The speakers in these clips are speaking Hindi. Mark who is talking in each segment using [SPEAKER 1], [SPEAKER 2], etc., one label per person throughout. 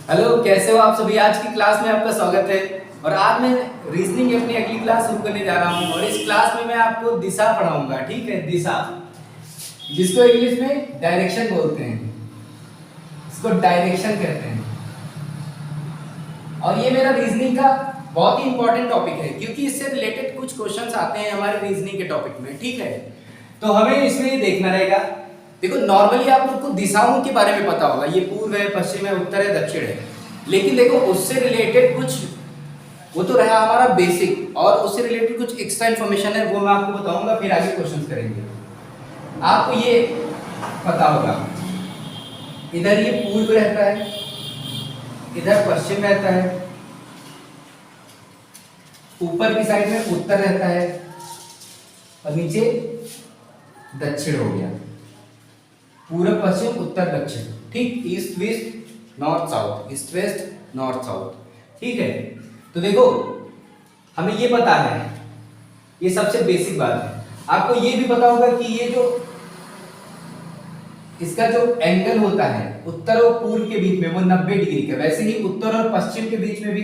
[SPEAKER 1] हेलो, कैसे हो आप सभी। आज की क्लास में आपका स्वागत है। और आज मैं रीजनिंग की अपनी अगली क्लास शुरू करने जा रहा हूँ और इस क्लास में मैं आपको दिशा पढ़ाऊंगा। ठीक है, दिशा, जिसको इंग्लिश में डायरेक्शन बोलते हैं, इसको डायरेक्शन कहते हैं। और ये मेरा रीजनिंग का बहुत ही इंपॉर्टेंट टॉपिक है क्योंकि इससे रिलेटेड कुछ क्वेश्चंस आते हैं हमारे रीजनिंग के टॉपिक में। ठीक है, तो हमें इसमें ये देखना रहेगा। देखो, नॉर्मली आप लोग को दिशाओं के बारे में पता होगा, ये पूर्व है, पश्चिम है, उत्तर है, दक्षिण है। लेकिन देखो, उससे रिलेटेड कुछ, वो तो रहा हमारा बेसिक, और उससे रिलेटेड कुछ एक्स्ट्रा इन्फॉर्मेशन है, वो मैं आपको बताऊंगा, फिर आगे क्वेश्चन करेंगे। आपको ये पता होगा, इधर ये पूर्व रहता है, इधर पश्चिम रहता है, ऊपर की साइड में उत्तर रहता है और नीचे दक्षिण हो गया। पूर्व पश्चिम उत्तर दक्षिण, ठीक, east west north south, east west north south. ठीक है, तो देखो हमें ये पता है, ये सबसे बेसिक बात है। आपको ये भी पता होगा कि ये जो इसका जो एंगल होता है उत्तर और पूर्व के बीच में, वो 90 डिग्री का। वैसे ही उत्तर और पश्चिम के बीच में भी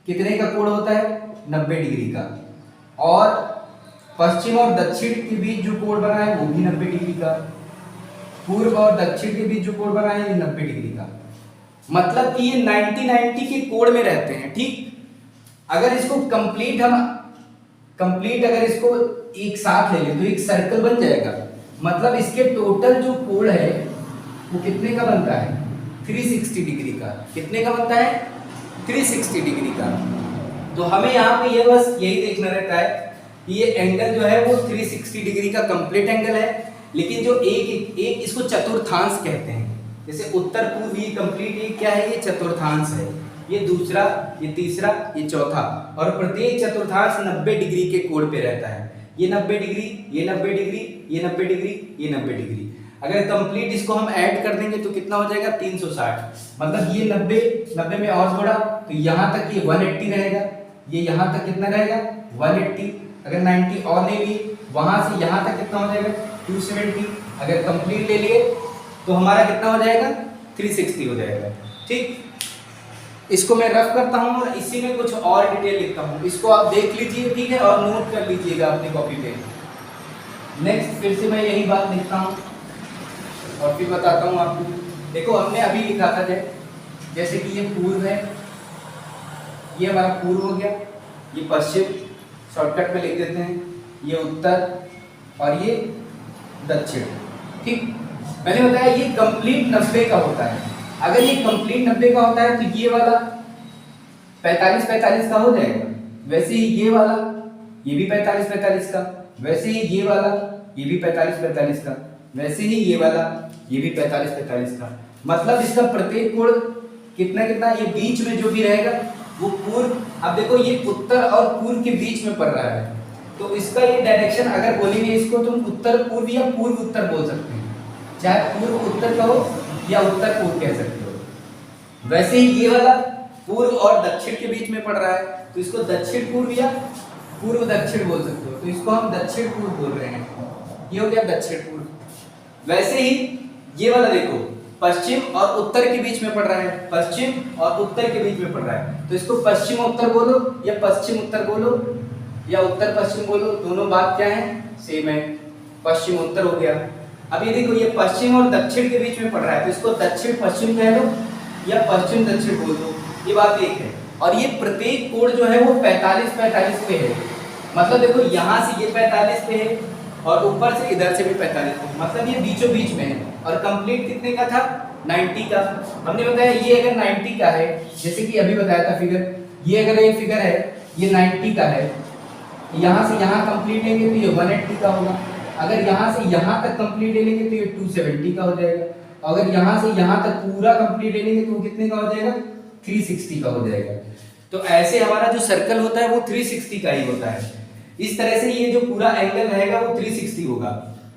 [SPEAKER 1] कितने का कोण होता है? 90 डिग्री का। और पश्चिम और दक्षिण के बीच जो कोण बना है वो भी 90 डिग्री का। पूर्व और दक्षिण के बीच जो कोण बना है ये 90 डिग्री का। मतलब कि ये 90-90 के कोण में रहते हैं। ठीक, अगर इसको कंप्लीट अगर इसको एक साथ ले लें तो एक सर्कल बन जाएगा। मतलब इसके टोटल जो कोण है वो कितने का बनता है? 360 डिग्री का। कितने का बनता है? 360 डिग्री का। तो हमें यहाँ पे ये बस यही देखना रहता है कि ये एंगल जो है वो 360 डिग्री का कंप्लीट एंगल है। लेकिन जो एक इसको चतुर्थांश कहते हैं। जैसे उत्तर पूर्व, ये कंप्लीट, ये क्या है? ये चतुर्थांश है। ये दूसरा, ये तीसरा, ये चौथा, और प्रत्येक चतुर्थांश 90 डिग्री के कोण पे रहता है। ये 90 डिग्री, ये 90 डिग्री, ये 90 डिग्री, ये 90 डिग्री। अगर कंप्लीट इसको हम ऐड कर देंगे तो कितना हो जाएगा? 360। मतलब ये 90 में और जोड़ा तो यहाँ तक ये 180 रहेगा। ये यहाँ तक कितना रहेगा? 180। अगर 90 और ले लिए, वहां से यहाँ तक कितना हो जाएगा? 270। अगर कंप्लीट ले लिए तो हमारा कितना हो जाएगा? 360 हो जाएगा। ठीक, इसको मैं रफ करता हूँ और इसी में कुछ और डिटेल लिखता हूँ, इसको आप देख लीजिए। ठीक है, और नोट कर लीजिएगा अपनी कॉपी पे। नेक्स्ट फिर से मैं यही बात लिखता हूँ और फिर बताता हूँ आपको। देखो, हमने अभी लिखा था जैसे कि ये पूर्व है, ये हमारा पूर्व हो गया, ये पश्चिम, शॉर्टकट में लिख देते हैं, ये उत्तर और ये दक्षिण। ठीक, मैंने बताया ये कंप्लीट 90 का होता है। अगर ये कंप्लीट 90 का होता है तो ये वाला 45-45 का हो जाएगा। वैसे ही ये वाला, ये भी 45-45 का। वैसे ही ये वाला, ये भी 45-45 का। वैसे ही ये वाला, ये भी 45-45 का। मतलब इसका प्रत्येक कोण कितना कितना, ये बीच में जो भी रहेगा वो पूर्व। अब देखो, ये उत्तर और पूर्व के बीच में पड़ रहा है, तो इसका ये डायरेक्शन अगर बोलेंगे इसको, तुम उत्तर पूर्व या पूर्व उत्तर बोल सकते हैं। चाहे पूर्व उत्तर कहो या उत्तर पूर्व कह सकते हो। वैसे ही ये वाला पूर्व और दक्षिण के बीच में पड़ रहा है, तो इसको दक्षिण पूर्व या पूर्व दक्षिण बोल सकते हो। तो इसको हम दक्षिण पूर्व बोल रहे हैं। ये हो गया दक्षिण पूर्व। वैसे ही ये वाला देखो, पश्चिम और उत्तर के बीच में पड़ रहा है, पश्चिम और उत्तर के बीच में पड़ रहा है, तो इसको पश्चिम उत्तर बोलो या पश्चिम उत्तर बोलो या उत्तर पश्चिम बोलो, दोनों बात क्या है? सेम है। पश्चिम उत्तर हो गया। अब ये देखो, ये पश्चिम और दक्षिण के बीच में पड़ रहा है, तो इसको दक्षिण पश्चिम कह लो या पश्चिम दक्षिण बोल दो, ये बात एक है। और ये प्रत्येक कोण जो है वो 45-45 पे है। मतलब देखो, यहाँ से ये 45 पे है और ऊपर से इधर से भी 45 पे, मतलब ये बीचों बीच में है। और कंप्लीट कितने का था? 90 का। हमने बताया ये अगर 90 का है, जैसे कि अभी बताया था फिगर, ये अगर एक फिगर है, ये 90 का है, यहाँ से यहाँ कंप्लीट लेंगे तो ये 180 का होगा। अगर यहाँ से यहाँ तक कंप्लीट ले लेंगे तो ये 270 का हो जाएगा। अगर यहाँ से यहाँ तक पूरा कंप्लीट ले लेंगे तो वो कितने का हो जाएगा? 360 का हो जाएगा। तो ऐसे हमारा जो सर्कल होता है वो 360 का ही होता है। इस तरह से ये जो पूरा एंगल रहेगा वो 360 होगा।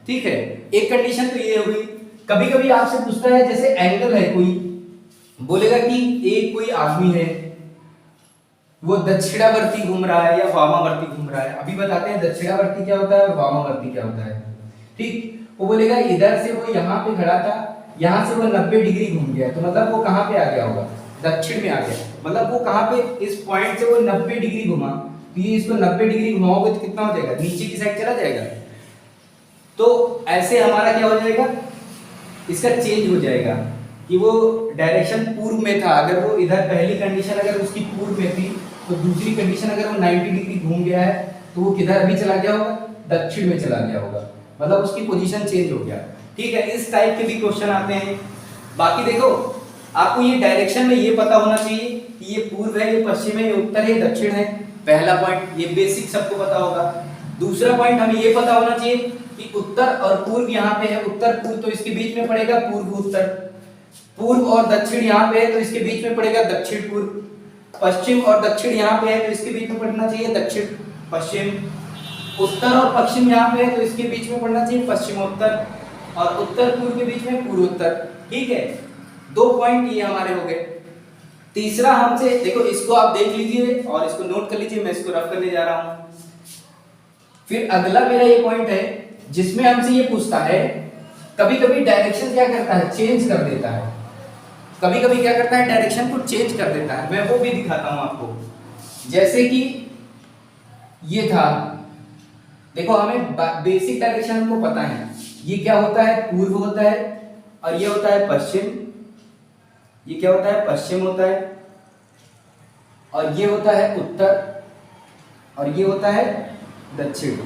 [SPEAKER 1] ठीक है, एक कंडीशन तो ये होगी। कभी कभी आपसे पूछता है, जैसे एंगल है, कोई बोलेगा कि एक कोई आदमी है, वो दक्षिणावर्ती घूम रहा है या वामावर्ती घूम रहा है। अभी बताते हैं दक्षिणावर्ती क्या होता है और वामावर्ती क्या होता है। ठीक, वो बोलेगा इधर से वो यहाँ पे खड़ा था, यहाँ से वो 90 डिग्री घूम गया, तो मतलब वो कहाँ पे आ गया होगा? दक्षिण में आ गया, मतलब वो कहाँ पे, इस पॉइंट से वो 90 डिग्री घुमा, तो ये इसको 90 डिग्री घुमाओगे तो कितना हो जाएगा, नीचे की साइड चला जाएगा। तो ऐसे हमारा क्या हो जाएगा, इसका चेंज हो जाएगा कि वो डायरेक्शन पूर्व में था, अगर वो इधर पहली कंडीशन अगर उसकी पूर्व में थी, तो दूसरी कंडीशन अगर वो 90 डिग्री घूम गया है तो वो किधर भी चला गया होगा, दक्षिण में चला गया होगा, मतलब उसकी पोजीशन चेंज हो गया। ठीक है, इस टाइप के भी क्वेश्चन आते हैं। बाकी देखो, आपको ये डायरेक्शन में ये पता होना चाहिए कि ये पूर्व है, ये पश्चिम है, ये उत्तर है, दक्षिण है, पहला पॉइंट, ये बेसिक सबको पता होगा। दूसरा पॉइंट हमें ये पता होना चाहिए कि उत्तर और पूर्व यहाँ पे है, उत्तर पूर्व तो इसके बीच में पड़ेगा पूर्व उत्तर, पूर्व और दक्षिण यहाँ पे है तो इसके बीच में पड़ेगा दक्षिण पूर्व, पश्चिम और दक्षिण यहाँ पे है तो इसके बीच में पड़ना चाहिए दक्षिण पश्चिम, उत्तर और पश्चिम यहाँ पे है तो इसके बीच में पड़ना चाहिए पश्चिमोत्तर, और उत्तर पूर्व के बीच में पूर्वोत्तर। ठीक है, 2 पॉइंट ये हमारे हो गए। तीसरा हमसे देखो, इसको आप देख लीजिए और इसको नोट कर लीजिए, मैं इसको रफ करने जा रहा हूं। फिर अगला मेरा ये पॉइंट है जिसमें हमसे ये पूछता है, कभी कभी डायरेक्शन क्या करता है, चेंज कर देता है, कभी कभी क्या करता है, डायरेक्शन को चेंज कर देता है। मैं वो भी दिखाता हूं आपको। जैसे कि ये था, देखो हमें बेसिक डायरेक्शन हमको पता है, ये क्या होता है, पूर्व होता है, और ये होता है पश्चिम, ये क्या होता है, पश्चिम होता है, और ये होता है उत्तर, और ये होता है दक्षिण।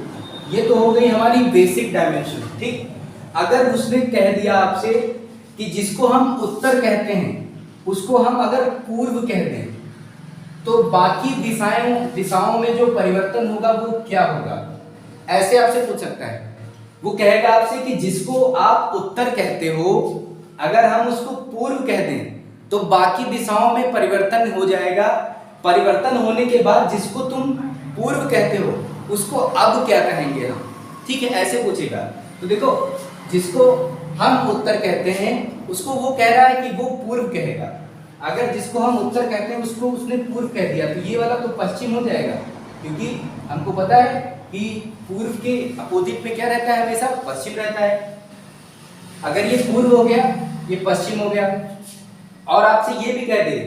[SPEAKER 1] ये तो हो गई हमारी बेसिक डायमेंशन। ठीक, अगर उसने कह दिया आपसे कि जिसको हम उत्तर कहते हैं उसको हम अगर पूर्व कह दें तो बाकी दिशाओं में जो परिवर्तन होगा वो क्या होगा, ऐसे आपसे पूछ सकता है। वो कहेगा आपसे कि जिसको आप उत्तर कहते हो अगर हम उसको पूर्व कह दें तो बाकी दिशाओं में परिवर्तन हो जाएगा, परिवर्तन होने के बाद जिसको तुम पूर्व कहते हो उसको अब क्या कहेंगे हम। ठीक है, ऐसे पूछेगा। तो देखो, जिसको हम उत्तर कहते हैं उसको वो कह रहा है कि वो पूर्व कहेगा, अगर जिसको हम उत्तर कहते हैं उसको उसने पूर्व कह दिया तो ये वाला तो पश्चिम हो जाएगा, क्योंकि हमको पता है कि पूर्व के अपोजिट में क्या रहता है, हमेशा पश्चिम रहता है। अगर ये पूर्व हो गया, ये पश्चिम हो गया, और आपसे ये भी कह दे,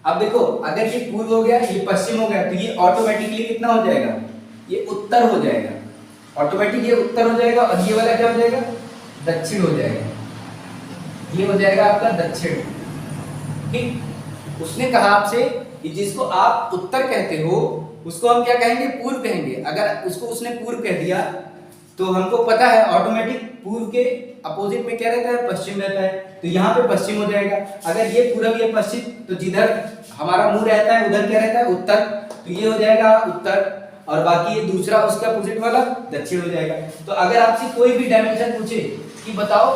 [SPEAKER 1] अब देखो अगर ये पूर्व हो गया, ये पश्चिम हो गया, तो ये ऑटोमेटिकली कितना हो जाएगा, ये उत्तर हो जाएगा, ऑटोमेटिक ये उत्तर हो जाएगा, और ये वाला क्या हो जाएगा, दक्षिण हो जाएगा, ये हो जाएगा आपका दक्षिण। ठीक, उसने कहा आपसे कि जिसको आप उत्तर कहते हो उसको हम क्या कहेंगे, पूर्व कहेंगे। अगर उसको उसने पूर्व कह दिया तो हमको पता है ऑटोमेटिक पूर्व के अपोजिट में क्या रहता है, पश्चिम रहता है, तो यहाँ पे पश्चिम हो जाएगा। अगर ये पूर्व ये पश्चिम, तो जिधर हमारा मुंह रहता है उधर क्या रहता है, उत्तर, तो ये हो जाएगा उत्तर, और बाकी ये दूसरा उसके अपोजिट वाला दक्षिण हो जाएगा। तो अगर आपसे कोई भी डायमेंशन पूछे कि बताओ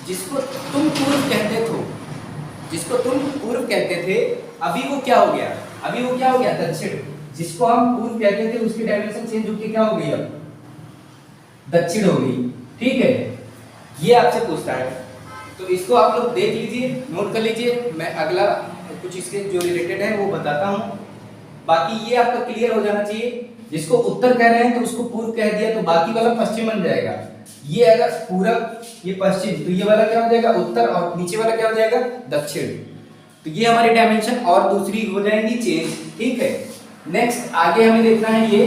[SPEAKER 1] जिसको तुम पूर्व कहते थे, जिसको तुम पूर्व कहते थे, अभी वो क्या हो गया, अभी वो क्या हो गया, दक्षिण। जिसको हम पूर्व कहते थे उसकी डायमेंशन चेंज होकर क्या हो गई, अब दक्षिण हो गई। ठीक है, ये आपसे पूछता है, तो इसको आप लोग देख लीजिए, नोट कर लीजिए। मैं अगला कुछ इसके जो रिलेटेड है वो बताता हूँ। बाकी ये आपका क्लियर हो जाना चाहिए, जिसको उत्तर कह रहे हैं तो उसको पूर्व कह दिया तो बाकी वाला पश्चिम बन जाएगा। ये अगर पूरब, ये पश्चिम, तो ये वाला क्या हो जाएगा, उत्तर, और नीचे वाला क्या हो जाएगा, दक्षिण। तो ये हमारी डायमेंशन और दूसरी हो जाएंगी चेंज। ठीक है, नेक्स्ट आगे हमें देखना है ये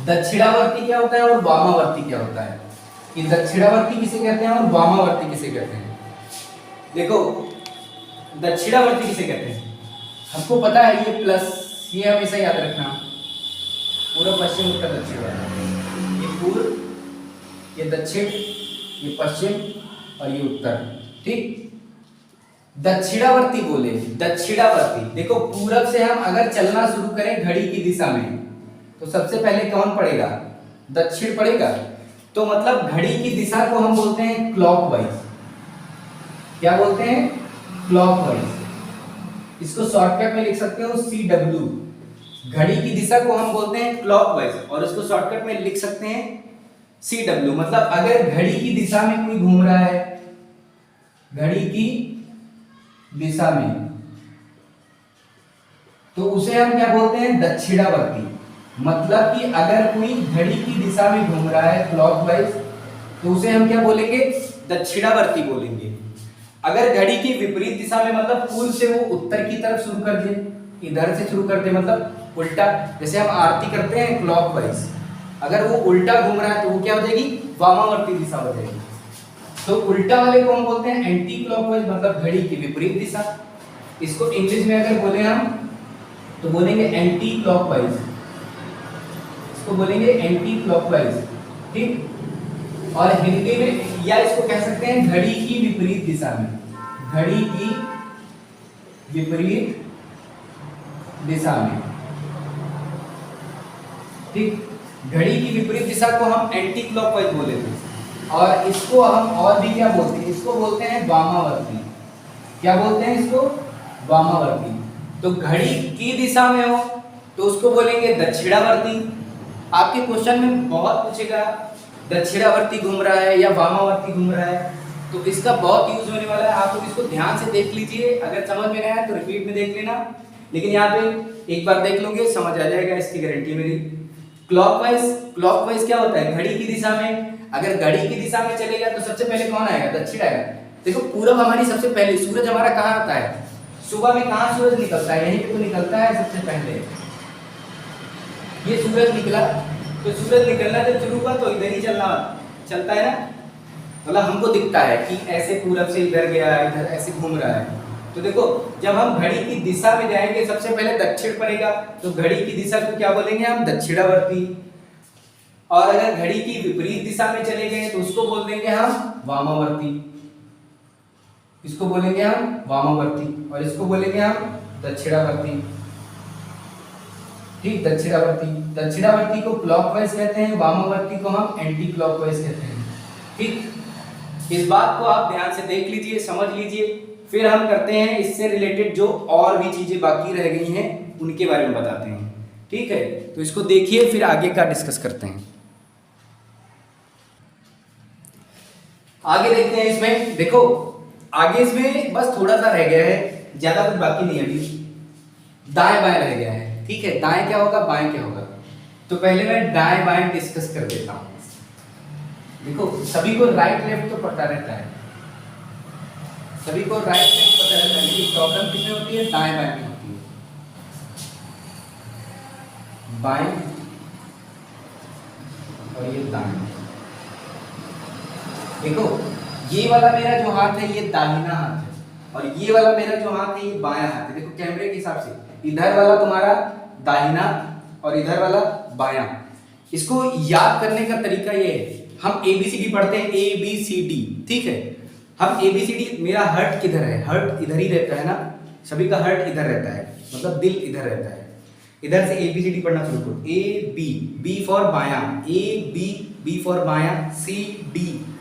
[SPEAKER 1] दक्षिणावर्ती क्या होता है और वामावर्ती क्या होता है, कि दक्षिणावर्ती किसे कहते हैं और वामावर्ती किसे कहते हैं। देखो, दक्षिणावर्ती किसे कहते हैं, हमको पता है ये प्लस, ये हमेशा याद रखना, पूर्व पश्चिम उत्तर दक्षिण वाला, ये पूर्व, ये दक्षिण, ये पश्चिम और ये उत्तर। ठीक, दक्षिणावर्ती बोले, दक्षिणावर्ती देखो, पूरब से हम अगर चलना शुरू करें घड़ी की दिशा में तो सबसे पहले कौन पड़ेगा, दक्षिण पड़ेगा। तो मतलब घड़ी की दिशा को हम बोलते हैं क्लॉकवाइज। क्या बोलते हैं, क्लॉकवाइज। इसको शॉर्टकट में लिख सकते हो CW। घड़ी की दिशा को हम बोलते हैं क्लॉकवाइज और इसको शॉर्टकट में लिख सकते हैं CW। मतलब अगर घड़ी की दिशा में कोई घूम रहा है, घड़ी की दिशा में, तो उसे हम क्या बोलते हैं, दक्षिणावर्ती। मतलब कि अगर कोई घड़ी की दिशा में घूम रहा है क्लॉकवाइज तो उसे हम क्या बोलेंगे, दक्षिणावर्ती बोलेंगे। अगर घड़ी की विपरीत दिशा में मतलब पूर्व से वो उत्तर की तरफ शुरू कर दे, इधर से शुरू कर दे मतलब उल्टा, जैसे हम आरती करते हैं क्लॉकवाइज, अगर वो उल्टा घूम रहा है तो वो क्या हो जाएगी, वामावर्ती दिशा हो जाएगी। तो उल्टा वाले को हम बोलते हैं एंटी क्लॉकवाइज, मतलब घड़ी की विपरीत दिशा। इसको इंग्लिश में अगर बोले हम तो बोलेंगे एंटी क्लॉकवाइज, इसको बोलेंगे एंटी क्लॉकवाइज, ठीक। और हिंदी में या इसको कह सकते हैं घड़ी की विपरीत दिशा में, घड़ी की विपरीत दिशा में, ठीक। घड़ी की विपरीत दिशा को हम एंटी क्लॉकवाइज बोले थे, और इसको हम और भी क्या बोलते हैं, इसको बोलते हैं वामावर्ती। क्या बोलते हैं इसको, वामावर्ती। तो घड़ी की दिशा में हो तो उसको बोलेंगे दक्षिणावर्ती। आपके क्वेश्चन में बहुत पूछेगा दक्षिणावर्ती घूम रहा है या वामावर्ती घूम रहा है, तो इसका बहुत यूज होने वाला है। आप लोग इसको ध्यान से देख लीजिए, अगर समझ में आया तो रिपीट में देख लेना, लेकिन यहाँ पे एक बार देख लोगे समझ आ जाएगा, इसकी गारंटी मेरी। क्लॉकवाइज, क्लॉकवाइज क्या होता है, घड़ी की दिशा में। अगर घड़ी की दिशा में चलेगा तो सबसे पहले कौन आएगा, दक्षिण आएगा। देखो पूरब हमारी सबसे पहले, सूरज हमारा कहाँ आता है, सुबह में कहाँ सूरज निकलता है, यहीं पे तो निकलता है सबसे पहले। ये सूरज निकला, तो सूरज निकलना जब शुरू हुआ तो इधर ही चलता है ना, मतलब हमको दिखता है कि ऐसे पूरब से इधर गया, इधर ऐसे घूम रहा है। तो देखो जब हम घड़ी की दिशा में जाएंगे सबसे पहले दक्षिण पड़ेगा, तो घड़ी की दिशा को क्या बोलेंगे हम, दक्षिणावर्ती। और अगर घड़ी की विपरीत दिशा में चले गए तो उसको बोल देंगे हम वामावर्ती, इसको बोलेंगे हम वामावर्ती, और इसको बोलेंगे हम दक्षिणावर्ती, ठीक। दक्षिणावर्ती, दक्षिणावर्ती को क्लॉकवाइज कहते हैं, वामावर्ती को हम एंटी क्लॉकवाइज कहते हैं, ठीक। इस बात को आप ध्यान से देख लीजिए, समझ लीजिए, फिर हम करते हैं इससे रिलेटेड जो और भी चीजें बाकी रह गई हैं उनके बारे में बताते हैं, ठीक है। तो इसको देखिए फिर आगे का डिस्कस करते हैं। आगे देखते हैं, इसमें देखो आगे इसमें बस थोड़ा सा रह गया है, ज्यादा कुछ बाकी नहीं है अभी। दाएं बाएं रह गया है, ठीक है। दाएं क्या होगा, बाएं क्या होगा, तो पहले मैं दाएं बाएं डिस्कस कर देता हूं। देखो सभी को राइट लेफ्ट तो पता रहता है, सभी को राइट लेफ्ट पता रहता है, लेकिन प्रॉब्लम किसमें होती है, दाएं बाएं में होती है। बाएं और ये दाएं। देखो ये वाला मेरा जो हाथ है ये दाहिना हाथ है, और ये वाला मेरा जो हाथ है ये बायां हाथ है। देखो कैमरे के हिसाब से इधर वाला तुम्हारा दाहिना और इधर वाला बायां। इसको याद करने का तरीका ये है, हम ABCD पढ़ते हैं, ABCD, ठीक है। हम ABCD, मेरा हर्ट किधर है, हर्ट इधर ही रहता है ना, सभी का हर्ट इधर रहता है, मतलब दिल इधर रहता है। इधर से ABCD पढ़ना शुरू करो, AB, B फॉर बायां, AB, B फॉर बायां, C,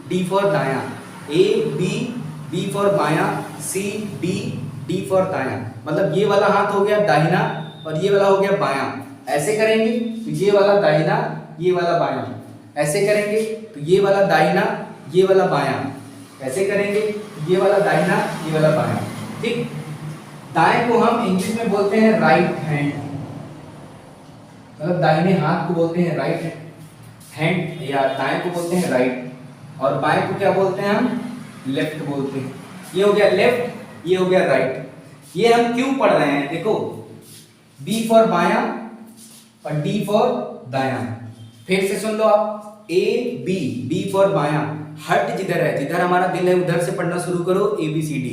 [SPEAKER 1] D फॉर दायां, B फॉर बायां, C, D फॉर दायां। मतलब ये वाला हाथ हो गया दाहिना और ये वाला हो गया बायां। ऐसे करेंगे तो ये वाला दाहिना, ये वाला बायां। ऐसे करेंगे तो ये वाला दाहिना, ये वाला बायां। ऐसे करेंगे तो ये वाला दाहिना, ये वाला बायां, ठीक। दाएं को हम इंग्लिश में बोलते हैं राइट हैंड, मतलब दाहिने हाथ को बोलते हैं राइट हैंड, या दाएं को बोलते हैं राइट, और बाएं को क्या बोलते हैं हम, लेफ्ट बोलते हैं। ये हो गया लेफ्ट, ये हो गया राइट। ये हम क्यों पढ़ रहे हैं, देखो B फॉर बायां और D फॉर दायां। फिर से सुन लो आप, B फॉर बायां, हट जिधर है, जिधर हमारा दिल है उधर से पढ़ना शुरू करो, ABCD,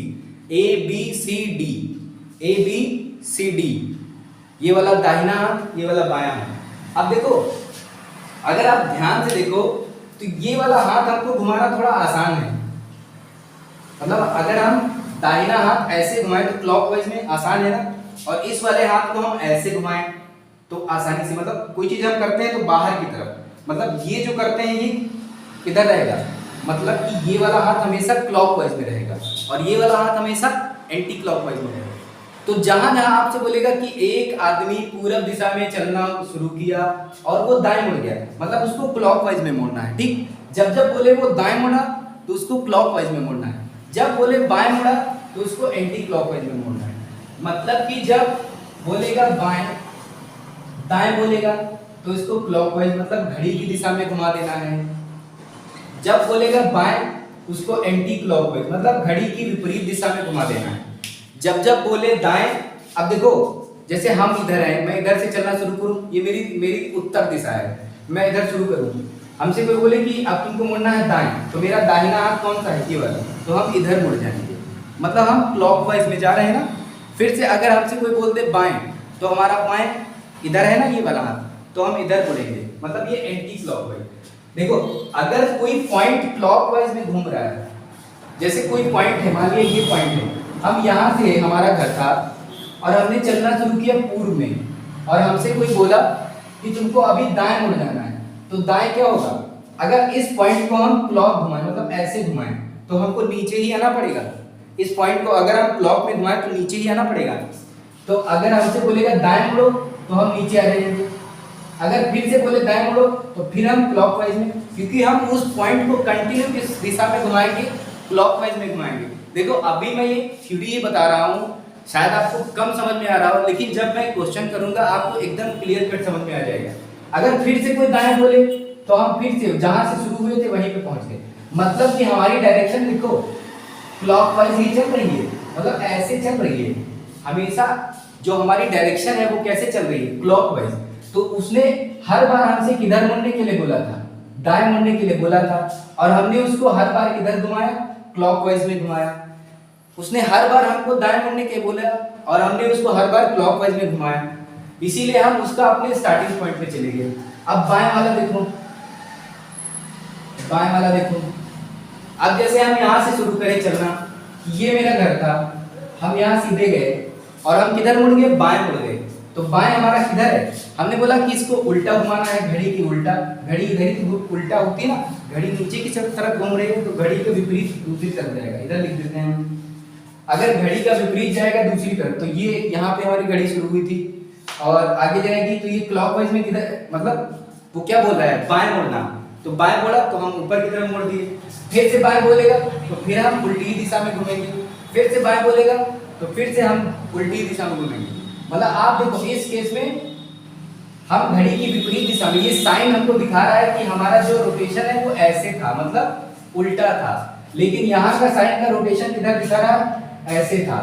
[SPEAKER 1] ABCD। ये वाला दाहिना हाथ, ये वाला बायां हाथ। अब देखो अगर आप ध्यान से देखो तो ये वाला हाथ हमको घुमाना थोड़ा आसान है, मतलब अगर हम दाहिना हाथ ऐसे घुमाएं तो क्लॉकवाइज में आसान है ना, और इस वाले हाथ को हम ऐसे घुमाएं तो आसानी से, मतलब कोई चीज हम करते हैं तो बाहर की तरफ, मतलब ये जो करते हैं ये किधर रहेगा, मतलब कि ये वाला हाथ हमेशा क्लॉकवाइज में रहेगा और ये वाला हाथ हमेशा एंटी क्लॉकवाइज में रहेगा। तो जहां जहां आपसे बोलेगा कि एक आदमी पूरब दिशा में चलना शुरू किया और वो दाएं मुड़ गया, मतलब उसको क्लॉकवाइज में मोड़ना है, ठीक। जब जब बोले वो दाएं मुड़ा तो उसको क्लॉकवाइज में मोड़ना है, जब बोले बाएं मुड़ा तो उसको एंटी क्लॉकवाइज में मोड़ना है। मतलब कि जब बोलेगा बाएं, दाएं बोलेगा तो इसको क्लॉकवाइज मतलब घड़ी की दिशा में घुमा देना है। जब बोलेगा बाएं उसको एंटी क्लॉकवाइज मतलब घड़ी की विपरीत दिशा में घुमा देना है। जब जब बोले दाएं, अब देखो जैसे हम इधर हैं, मैं इधर से चलना शुरू करूं, ये मेरी मेरी उत्तर दिशा है, मैं इधर शुरू करूं, हमसे कोई बोले कि अब तुमको मुड़ना है दाएं, तो मेरा दाहिना हाथ कौन सा है, ये वाला, तो हम इधर मुड़ जाएंगे, मतलब हम क्लॉकवाइज में जा रहे हैं ना। फिर से अगर हमसे कोई बोल दे बाएं, तो हमारा बाएं इधर है ना ये वाला हाथ, तो हम इधर मुड़ेंगे, मतलब ये एंटी क्लॉकवाइज। देखो अगर कोई पॉइंट क्लॉकवाइज में घूम रहा है, जैसे कोई पॉइंट है, मान लिया ये पॉइंट है, हम यहाँ से हमारा घर था और हमने चलना शुरू किया पूर्व में, और हमसे कोई बोला कि तुमको अभी दाएं मुड़ जाना है, तो दाएं क्या होगा, अगर इस पॉइंट को हम क्लॉक घुमाएं मतलब ऐसे घुमाएं तो हमको नीचे ही आना पड़ेगा। इस पॉइंट को अगर हम क्लॉक में घुमाएं तो नीचे ही आना पड़ेगा। तो अगर हमसे बोलेगा दाएं मुड़ो तो हम नीचे आ जाएंगे, अगर फिर से बोले दाएं मुड़ो तो फिर हम क्लॉकवाइज में, क्योंकि हम उस पॉइंट को कंटिन्यू किस दिशा में घुमाएंगे, क्लॉकवाइज में घुमाएंगे। देखो अभी मैं ये थ्योरी बता रहा हूँ, शायद आपको कम समझ में आ रहा हो, लेकिन जब मैं क्वेश्चन करूंगा आपको एकदम क्लियर कट समझ में आ जाएगा। अगर फिर से कोई दाएं बोले तो हम फिर से जहां से शुरू हुए थे वहीं पे पहुंच गए, मतलब कि हमारी डायरेक्शन देखो क्लॉकवाइज ही चल रही है, मतलब ऐसे चल रही है हमेशा। जो हमारी डायरेक्शन है वो कैसे चल रही है, क्लॉकवाइज। तो उसने हर बार हमसे किधर मुड़ने के लिए बोला था, दाएं मुड़ने के लिए बोला था, और हमने उसको हर बार किधर घुमाया, क्लॉकवाइज में घुमाया। उसने हर बार हमको दाएं मुड़ने के बोला और हमने उसको हर बार क्लॉकवाइज में घुमाया, इसीलिए हम उसका अपने स्टार्टिंग पॉइंट पे चले गए। अब बाएं वाला देखो, बाएं वाला देखो, अब जैसे हम यहाँ से शुरू करें चलना, ये मेरा घर था, हम यहाँ सीधे गए और हम किधर मुड़ गए, बाएं मुड़ गए। तो बाएं हमारा किधर है, हमने बोला कि इसको उल्टा घुमाना है, घड़ी की उल्टा, घड़ी इधर ही उल्टा होती है ना, घड़ी नीचे की तरफ घूम रही है तो घड़ी के विपरीत दूसरी तरफ जाएगा, इधर लिख देते हैं हम। अगर घड़ी का विपरीत जाएगा दूसरी तरफ, तो ये यहाँ पे हमारी घड़ी शुरू हुई थी और आगे जाएगी, तो ये क्लॉकवाइज में किधर, मतलब वो क्या बोल रहा है, बाएं मुड़ना, तो बाएं बोला तो हम ऊपर की तरफ मोड़ दिए। फिर से बाएं बोलेगा तो फिर हम उल्टी दिशा में घूमेंगे, फिर से बाएं बोलेगा तो फिर से हम उल्टी दिशा में घूमेंगे। मतलब आप देखो इस केस में हम घड़ी की विपरीत दिशा में, ये साइन हमको दिखा रहा है कि हमारा जो रोटेशन है वो ऐसे था, मतलब उल्टा था, लेकिन यहाँ का साइन का रोटेशन किधर दिखा रहा है, ऐसे था।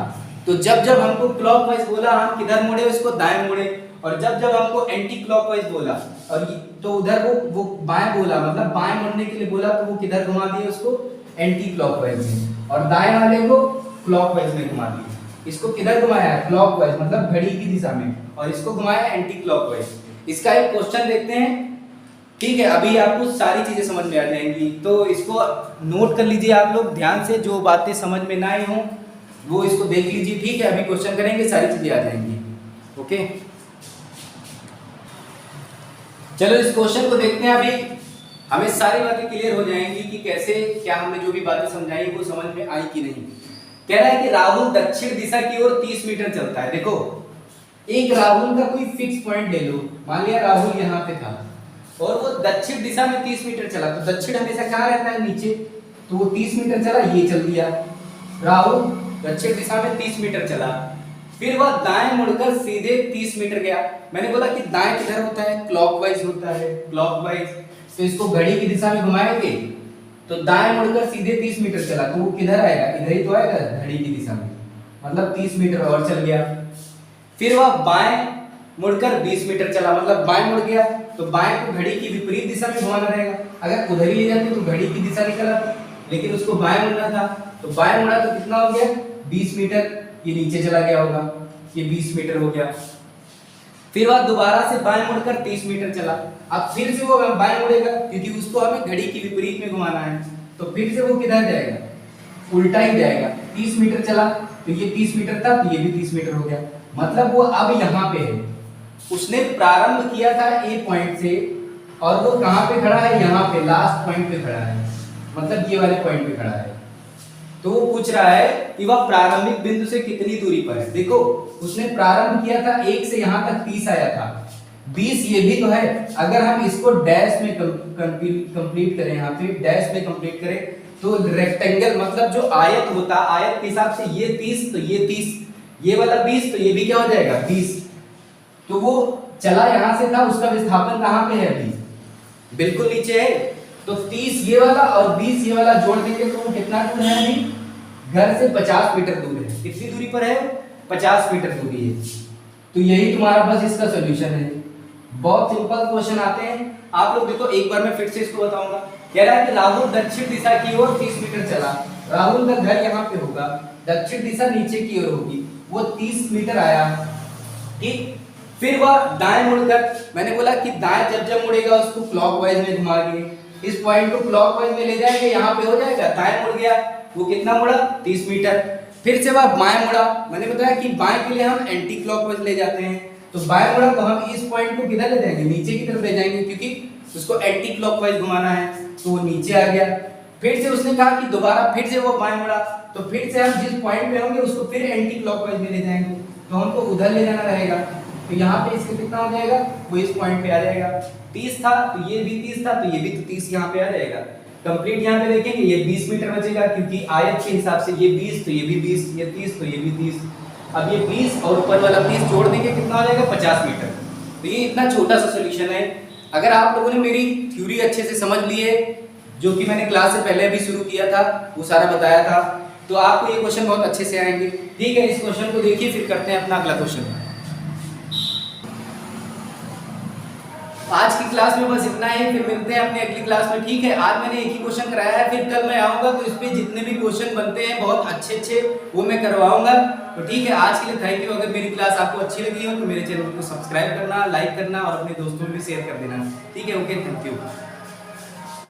[SPEAKER 1] तो जब जब हमको क्लॉकवाइज बोला हम किधर मुड़े, उसको दाएं मुड़े, और जब जब हमको एंटी क्लॉकवाइज बोला और तो उधर वो बाएं बोला, मतलब बाएं मुड़ने के लिए बोला तो वो किधर घुमा दिए, उसको एंटी क्लॉकवाइज में, और दाएं वाले को क्लॉकवाइज में घुमा दिए। इसको किधर घुमाया, क्लॉकवाइज मतलब घड़ी की दिशा में, और इसको घुमाया एंटी क्लॉकवाइज। इसका एक क्वेश्चन देखते हैं, ठीक है, अभी आपको सारी चीजें समझ में आ जाएंगी, तो इसको नोट कर लीजिए आप लोग ध्यान से, जो बातें समझ में ना आई हो वो इसको देख लीजिए, ठीक है। अभी क्वेश्चन करेंगे, सारी चीजें आ जाएंगी, ओके। चलो इस क्वेश्चन को देखते हैं, अभी हमें सारी बातें क्लियर हो जाएंगी कि कैसे क्या हमने जो भी बातें समझाई वो समझ में आई कि नहीं। कह रहा है कि राहुल दक्षिण दिशा की ओर 30 मीटर चलता है। देखो एक राहुल का कोई फिक्स पॉइंट ले लो, मान लिया राहुल यहाँ पे था और वो दक्षिण दिशा में 30 मीटर चला, तो दक्षिण हमेशा कहाँ रहता है, नीचे, तो वो 30 मीटर चला, ये चल दिया। राहुल दक्षिण दिशा में 30 मीटर चला, फिर वह दाएं मुड़कर सीधे 30 मीटर गया। मैंने बोला कि दाएं किधर होता है, क्लॉकवाइज होता है, क्लॉकवाइज। तो इसको घड़ी की दिशा में घुमाएंगे तो दाएं मुड़कर सीधे 30 मीटर चला, तो वो किधर आएगा, इधर ही तो आएगा, घड़ी की दिशा में, मतलब 30 मीटर और चल गया। फिर वह बाएं मुड़कर 20 मीटर चला, मतलब बाएं मुड़ गया, तो बाएं को घड़ी की विपरीत दिशा में घुमाना रहेगा। अगर उधर ही ले जाते तो घड़ी की दिशा निकल आती, लेकिन उसको बाएं मुड़ना था, तो बाएं मुड़ा तो कितना हो गया, 20 मीटर, ये नीचे चला गया होगा, ये 20 मीटर हो गया। फिर वह दोबारा से बाएं मुड़कर 30 मीटर चला, अब फिर से वो बाएं मुड़ेगा क्योंकि उसको हमें घड़ी की विपरीत में घुमाना है, तो फिर से वो किधर जाएगा, उल्टा ही जाएगा। 30 मीटर चला तो ये 30 मीटर था, तो ये भी 30 मीटर हो गया, मतलब वो अब यहाँ पे है। उसने प्रारंभ किया था ए पॉइंट से और वो कहाँ पे खड़ा है, यहाँ पे लास्ट पॉइंट पे खड़ा है, मतलब ये वाले पॉइंट पे खड़ा है। तो वो पूछ रहा है कि वह प्रारंभिक बिंदु से कितनी दूरी पर है। देखो उसने प्रारंभ किया था 1 से यहाँ तक 30 आया था, 20 ये भी तो है। अगर हम इसको डैश में कंप्लीट करें, यहाँ पे डैश में कंप्लीट करें तो रेक्टेंगल मतलब जो आयत होता है, आयत के हिसाब से ये 30 तो ये 30, ये वाला 20 तो ये भी क्या हो जाएगा 20। तो वो चला यहाँ से था, उसका विस्थापन कहाँ पे है, अभी बिल्कुल नीचे है, तो 30 ये वाला और 20 ये वाला जोड़ देंगे तो वो कितना दूर है अभी? घर से 50 मीटर दूर है। कितनी दूरी पर है? 50 मीटर दूरी है। तो यही तुम्हारा बस इसका सॉल्यूशन है। बहुत सिंपल क्वेश्चन आते हैं। आप लोग देखो, एक बार मैं फिर से इसको बताऊंगा। कह रहा है कि राहुल दक्षिण दिशा की ओर 30 मीटर चला। राहुल का घर यहाँ पे होगा, दक्षिण दिशा नीचे की ओर होगी, वो 30 मीटर आया, ठीक। फिर वह दाएं मुड़कर, मैंने बोला कि दाएं जब जब मुड़ेगा उसको क्लॉकवाइज में घुमाएंगे, इस पॉइंट को क्लॉकवाइज में ले जाएंगे, यहाँ पे हो जाएगा, दाएं मुड़ गया, वो कितना मुड़ा? 30 मीटर। फिर से वह बाएं मुड़ा, मैंने बताया कि बाएं के लिए हम एंटी क्लॉकवाइज ले जाते हैं, तो बाएं मुड़ा तो हम इस पॉइंट को किधर ले जाएंगे? नीचे की तरफ ले जाएंगे, क्योंकि उसको एंटी क्लॉकवाइज घुमाना है, तो वो नीचे आ गया। फिर से उसने कहा कि दोबारा फिर से वो बाएं मुड़ा, तो फिर से हम जिस पॉइंट पे होंगे उसको फिर एंटी क्लॉकवाइज में ले जाएंगे, तो हमको उधर ले जाना रहेगा। तो यहाँ पे इसका कितना हो जाएगा? वो इस पॉइंट पे आ जाएगा। 30 था तो ये भी 30 था, तो ये भी तो 30 यहाँ पे आ जाएगा। कंप्लीट यहाँ पे देखेंगे, ये 20 मीटर बचेगा, क्योंकि आयत के हिसाब से ये 20 तो ये भी 20, ये 30 तो ये भी 30। अब ये 20 और ऊपर वाला 30 जोड़ देंगे, कितना हो जाएगा? 50 मीटर। तो ये इतना छोटा सा सोल्यूशन है। अगर आप लोगों ने मेरी थ्योरी अच्छे से समझ ली है, जो कि मैंने क्लास से पहले भी शुरू किया था, वो सारा बताया था, तो आपको ये क्वेश्चन बहुत अच्छे से आएंगे। ठीक है, इस क्वेश्चन को देखिए, फिर करते हैं अपना अगला क्वेश्चन। आज की क्लास में बस इतना ही, फिर मिलते हैं अपनी अगली क्लास में। ठीक है, आज मैंने एक ही क्वेश्चन कराया है, फिर कल मैं आऊंगा तो इस पे जितने भी क्वेश्चन बनते हैं बहुत अच्छे अच्छे वो मैं करवाऊंगा। तो ठीक है, आज के लिए थैंक यू। अगर मेरी क्लास आपको अच्छी लगी हो तो मेरे चैनल को सब्सक्राइब करना, लाइक करना और अपने दोस्तों में भी शेयर कर देना। ठीक है, ओके, थैंक यू।